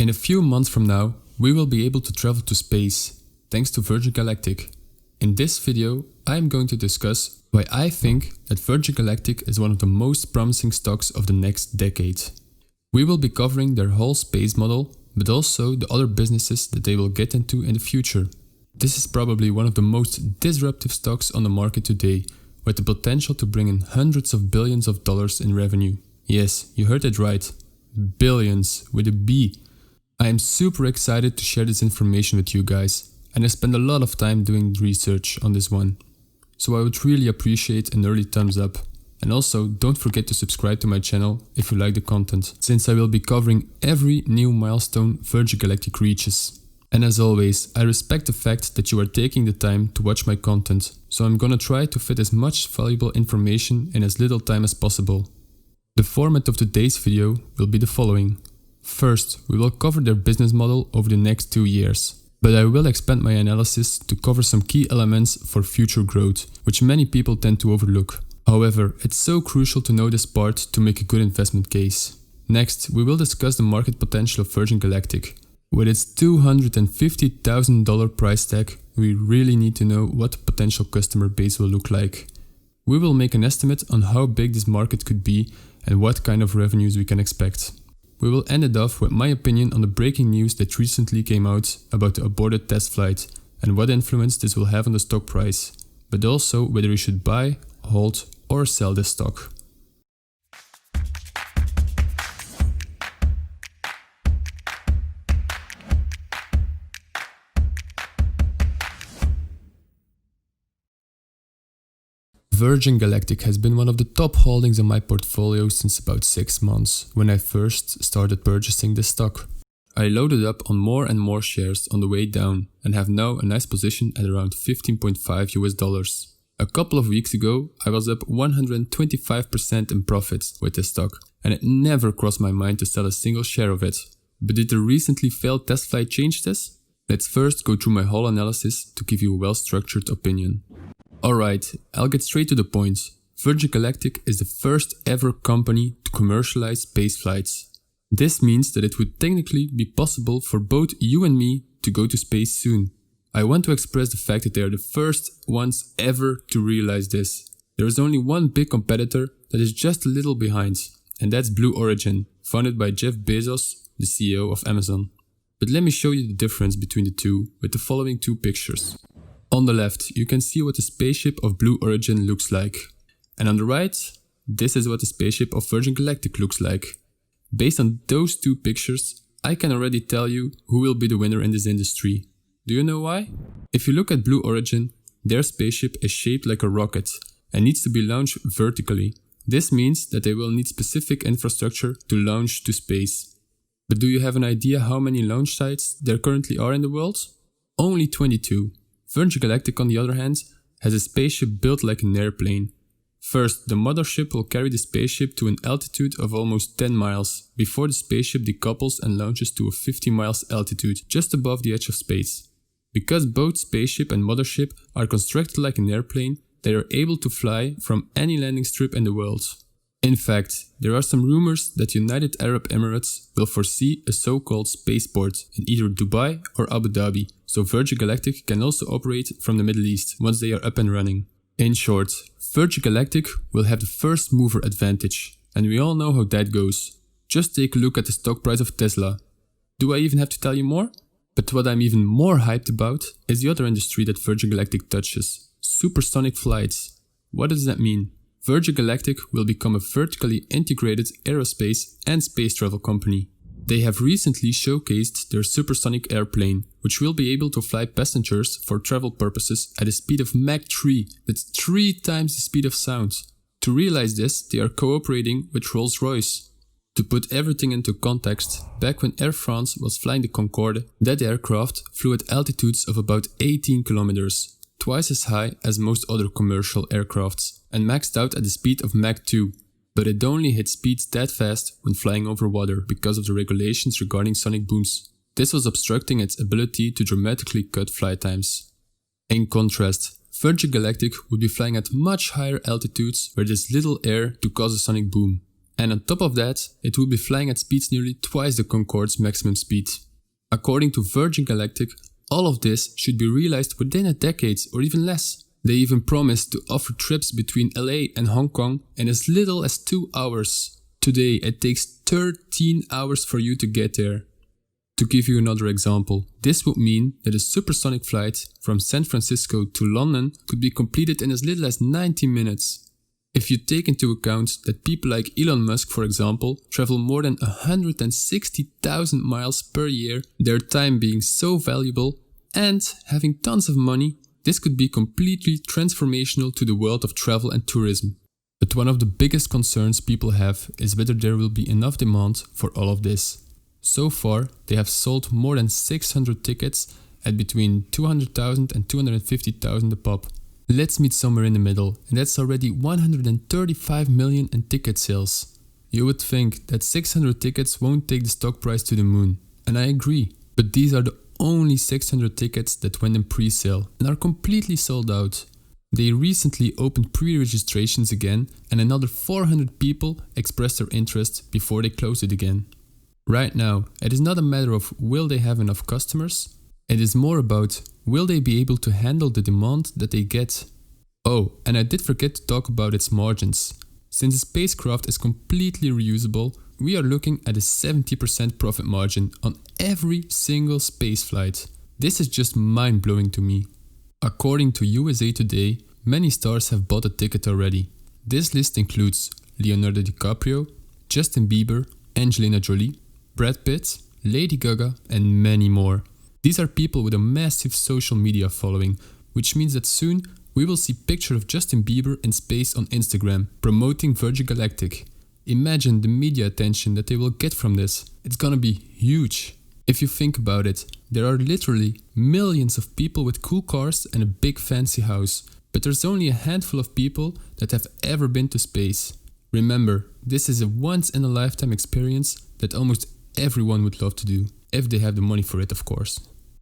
In a few months from now, we will be able to travel to space, thanks to Virgin Galactic. In this video, I am going to discuss why I think that Virgin Galactic is one of the most promising stocks of the next decade. We will be covering their whole space model, but also the other businesses that they will get into in the future. This is probably one of the most disruptive stocks on the market today, with the potential to bring in hundreds of billions of dollars in revenue. Yes, you heard it right. Billions with a B. I am super excited to share this information with you guys, and I spend a lot of time doing research on this one. So I would really appreciate an early thumbs up. And also, don't forget to subscribe to my channel if you like the content, since I will be covering every new milestone Virgin Galactic reaches. And as always, I respect the fact that you are taking the time to watch my content, so I'm gonna try to fit as much valuable information in as little time as possible. The format of today's video will be the following. First, we will cover their business model over the next 2 years. But I will expand my analysis to cover some key elements for future growth, which many people tend to overlook. However, it's so crucial to know this part to make a good investment case. Next, we will discuss the market potential of Virgin Galactic. With its $250,000 price tag, we really need to know what the potential customer base will look like. We will make an estimate on how big this market could be and what kind of revenues we can expect. We will end it off with my opinion on the breaking news that recently came out about the aborted test flight and what influence this will have on the stock price, but also whether you should buy, hold or sell this stock. Virgin Galactic has been one of the top holdings in my portfolio since about 6 months, when I first started purchasing this stock. I loaded up on more and more shares on the way down and have now a nice position at around $15.5 US. A couple of weeks ago, I was up 125% in profits with this stock, and it never crossed my mind to sell a single share of it. But did the recently failed test flight change this? Let's first go through my whole analysis to give you a well-structured opinion. Alright, I'll get straight to the point. Virgin Galactic is the first ever company to commercialize space flights. This means that it would technically be possible for both you and me to go to space soon. I want to express the fact that they are the first ones ever to realize this. There is only one big competitor that is just a little behind, and that's Blue Origin, founded by Jeff Bezos, the CEO of Amazon. But let me show you the difference between the two with the following two pictures. On the left, you can see what the spaceship of Blue Origin looks like. And on the right, this is what the spaceship of Virgin Galactic looks like. Based on those two pictures, I can already tell you who will be the winner in this industry. Do you know why? If you look at Blue Origin, their spaceship is shaped like a rocket and needs to be launched vertically. This means that they will need specific infrastructure to launch to space. But do you have an idea how many launch sites there currently are in the world? Only 22. Virgin Galactic, on the other hand, has a spaceship built like an airplane. First, the mothership will carry the spaceship to an altitude of almost 10 miles, before the spaceship decouples and launches to a 50 miles altitude, just above the edge of space. Because both spaceship and mothership are constructed like an airplane, they are able to fly from any landing strip in the world. In fact, there are some rumors that United Arab Emirates will foresee a so-called spaceport in either Dubai or Abu Dhabi, so Virgin Galactic can also operate from the Middle East once they are up and running. In short, Virgin Galactic will have the first mover advantage, and we all know how that goes. Just take a look at the stock price of Tesla. Do I even have to tell you more? But what I'm even more hyped about is the other industry that Virgin Galactic touches, supersonic flights. What does that mean? Virgin Galactic will become a vertically integrated aerospace and space travel company. They have recently showcased their supersonic airplane, which will be able to fly passengers for travel purposes at a speed of Mach 3, that's 3 times the speed of sound. To realize this, they are cooperating with Rolls-Royce. To put everything into context, back when Air France was flying the Concorde, that aircraft flew at altitudes of about 18 kilometers, twice as high as most other commercial aircrafts, and maxed out at the speed of Mach 2. But it only hit speeds that fast when flying over water because of the regulations regarding sonic booms. This was obstructing its ability to dramatically cut flight times. In contrast, Virgin Galactic would be flying at much higher altitudes where there's little air to cause a sonic boom. And on top of that, it will be flying at speeds nearly twice the Concorde's maximum speed. According to Virgin Galactic, all of this should be realized within a decade or even less. They even promised to offer trips between LA and Hong Kong in as little as 2 hours. Today it takes 13 hours for you to get there. To give you another example, this would mean that a supersonic flight from San Francisco to London could be completed in as little as 90 minutes. If you take into account that people like Elon Musk, for example, travel more than 160,000 miles per year, their time being so valuable and having tons of money, this could be completely transformational to the world of travel and tourism. But one of the biggest concerns people have is whether there will be enough demand for all of this. So far, they have sold more than 600 tickets at between 200,000 and 250,000 a pop. Let's meet somewhere in the middle, and that's already 135 million in ticket sales. You would think that 600 tickets won't take the stock price to the moon, and I agree, but these are the only 600 tickets that went in pre-sale and are completely sold out. They recently opened pre-registrations again, and another 400 people expressed their interest before they closed it again. Right now, it is not a matter of will they have enough customers, it is more about will they be able to handle the demand that they get. Oh, and I did forget to talk about its margins. Since the spacecraft is completely reusable, we are looking at a 70% profit margin on every single space flight. This is just mind-blowing to me. According to USA Today, many stars have bought a ticket already. This list includes Leonardo DiCaprio, Justin Bieber, Angelina Jolie, Brad Pitt, Lady Gaga, and many more. These are people with a massive social media following, which means that soon we will see pictures of Justin Bieber in space on Instagram, promoting Virgin Galactic. Imagine the media attention that they will get from this. It's gonna be huge. If you think about it, there are literally millions of people with cool cars and a big fancy house, but there's only a handful of people that have ever been to space. Remember, this is a once-in-a-lifetime experience that almost everyone would love to do, if they have the money for it, of course.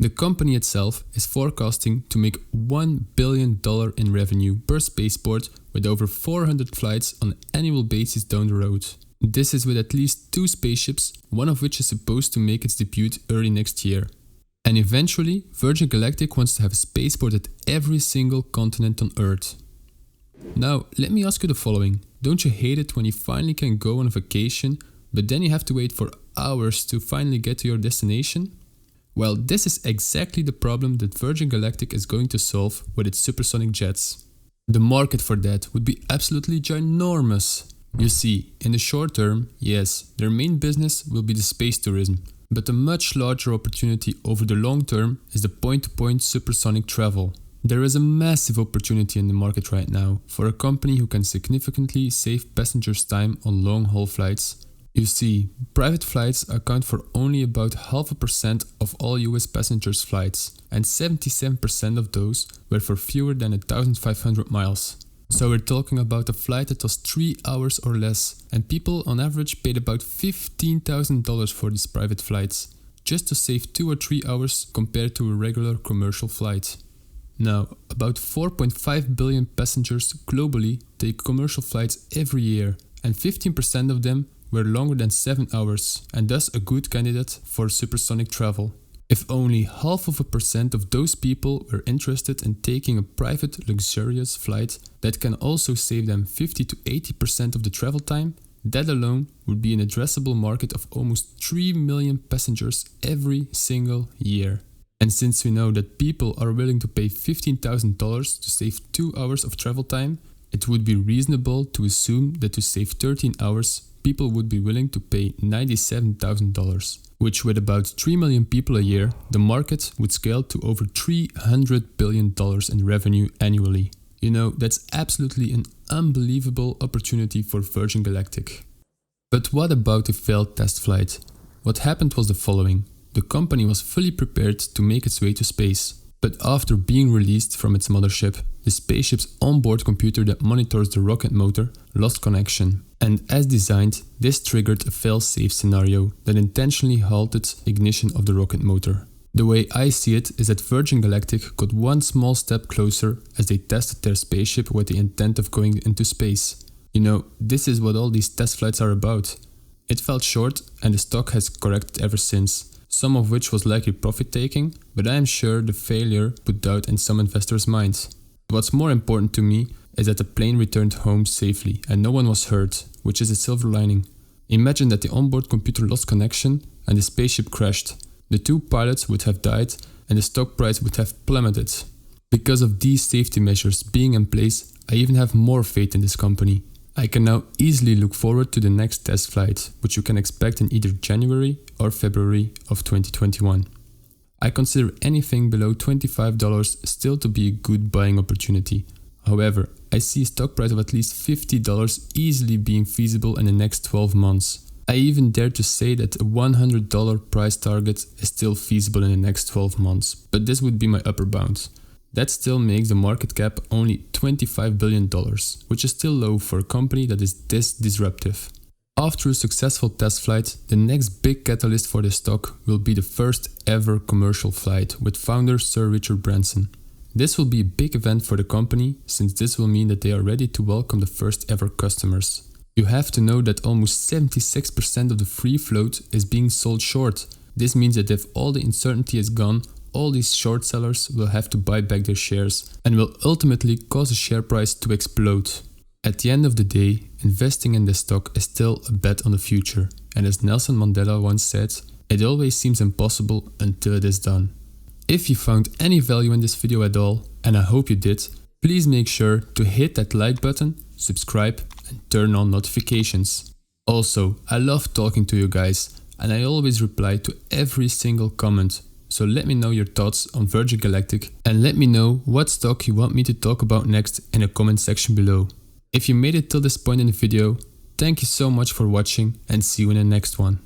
The company itself is forecasting to make $1 billion in revenue per spaceport with over 400 flights on an annual basis down the road. This is with at least 2 spaceships, one of which is supposed to make its debut early next year. And eventually, Virgin Galactic wants to have a spaceport at every single continent on Earth. Now, let me ask you the following. Don't you hate it when you finally can go on a vacation, but then you have to wait for hours to finally get to your destination? Well, this is exactly the problem that Virgin Galactic is going to solve with its supersonic jets. The market for that would be absolutely ginormous. You see, in the short term, yes, their main business will be the space tourism, but a much larger opportunity over the long term is the point-to-point supersonic travel. There is a massive opportunity in the market right now for a company who can significantly save passengers' time on long-haul flights. You see, private flights account for only about 0.5% of all US passengers' flights, and 77% of those were for fewer than 1,500 miles. So we're talking about a flight that was 3 hours or less, and people on average paid about $15,000 for these private flights, just to save 2 or 3 hours compared to a regular commercial flight. Now, about 4.5 billion passengers globally take commercial flights every year, and 15% of them were longer than 7 hours, and thus a good candidate for supersonic travel. If only 0.5% of those people were interested in taking a private luxurious flight that can also save them 50 to 80% of the travel time, that alone would be an addressable market of almost 3 million passengers every single year. And since we know that people are willing to pay $15,000 to save 2 hours of travel time, it would be reasonable to assume that to save 13 hours, people would be willing to pay $97,000, which with about 3 million people a year, the market would scale to over $300 billion in revenue annually. You know, that's absolutely an unbelievable opportunity for Virgin Galactic. But what about the failed test flight? What happened was the following. The company was fully prepared to make its way to space, but after being released from its mothership, the spaceship's onboard computer that monitors the rocket motor lost connection. And as designed, this triggered a fail-safe scenario that intentionally halted ignition of the rocket motor. The way I see it is that Virgin Galactic got one small step closer as they tested their spaceship with the intent of going into space. You know, this is what all these test flights are about. It fell short and the stock has corrected ever since, some of which was likely profit taking, but I am sure the failure put doubt in some investors' minds. What's more important to me is that the plane returned home safely and no one was hurt, which is a silver lining. Imagine that the onboard computer lost connection and the spaceship crashed. The two pilots would have died and the stock price would have plummeted. Because of these safety measures being in place, I even have more faith in this company. I can now easily look forward to the next test flight, which you can expect in either January or February of 2021. I consider anything below $25 still to be a good buying opportunity. However, I see a stock price of at least $50 easily being feasible in the next 12 months. I even dare to say that a $100 price target is still feasible in the next 12 months, but this would be my upper bound. That still makes the market cap only $25 billion, which is still low for a company that is this disruptive. After a successful test flight, the next big catalyst for the stock will be the first ever commercial flight with founder Sir Richard Branson. This will be a big event for the company, since this will mean that they are ready to welcome the first ever customers. You have to know that almost 76% of the free float is being sold short. This means that if all the uncertainty is gone, all these short sellers will have to buy back their shares and will ultimately cause the share price to explode. At the end of the day, investing in the stock is still a bet on the future, and as Nelson Mandela once said, it always seems impossible until it is done. If you found any value in this video at all, and I hope you did, please make sure to hit that like button, subscribe and turn on notifications. Also, I love talking to you guys and I always reply to every single comment. So let me know your thoughts on Virgin Galactic and let me know what stock you want me to talk about next in the comment section below. If you made it till this point in the video, thank you so much for watching and see you in the next one.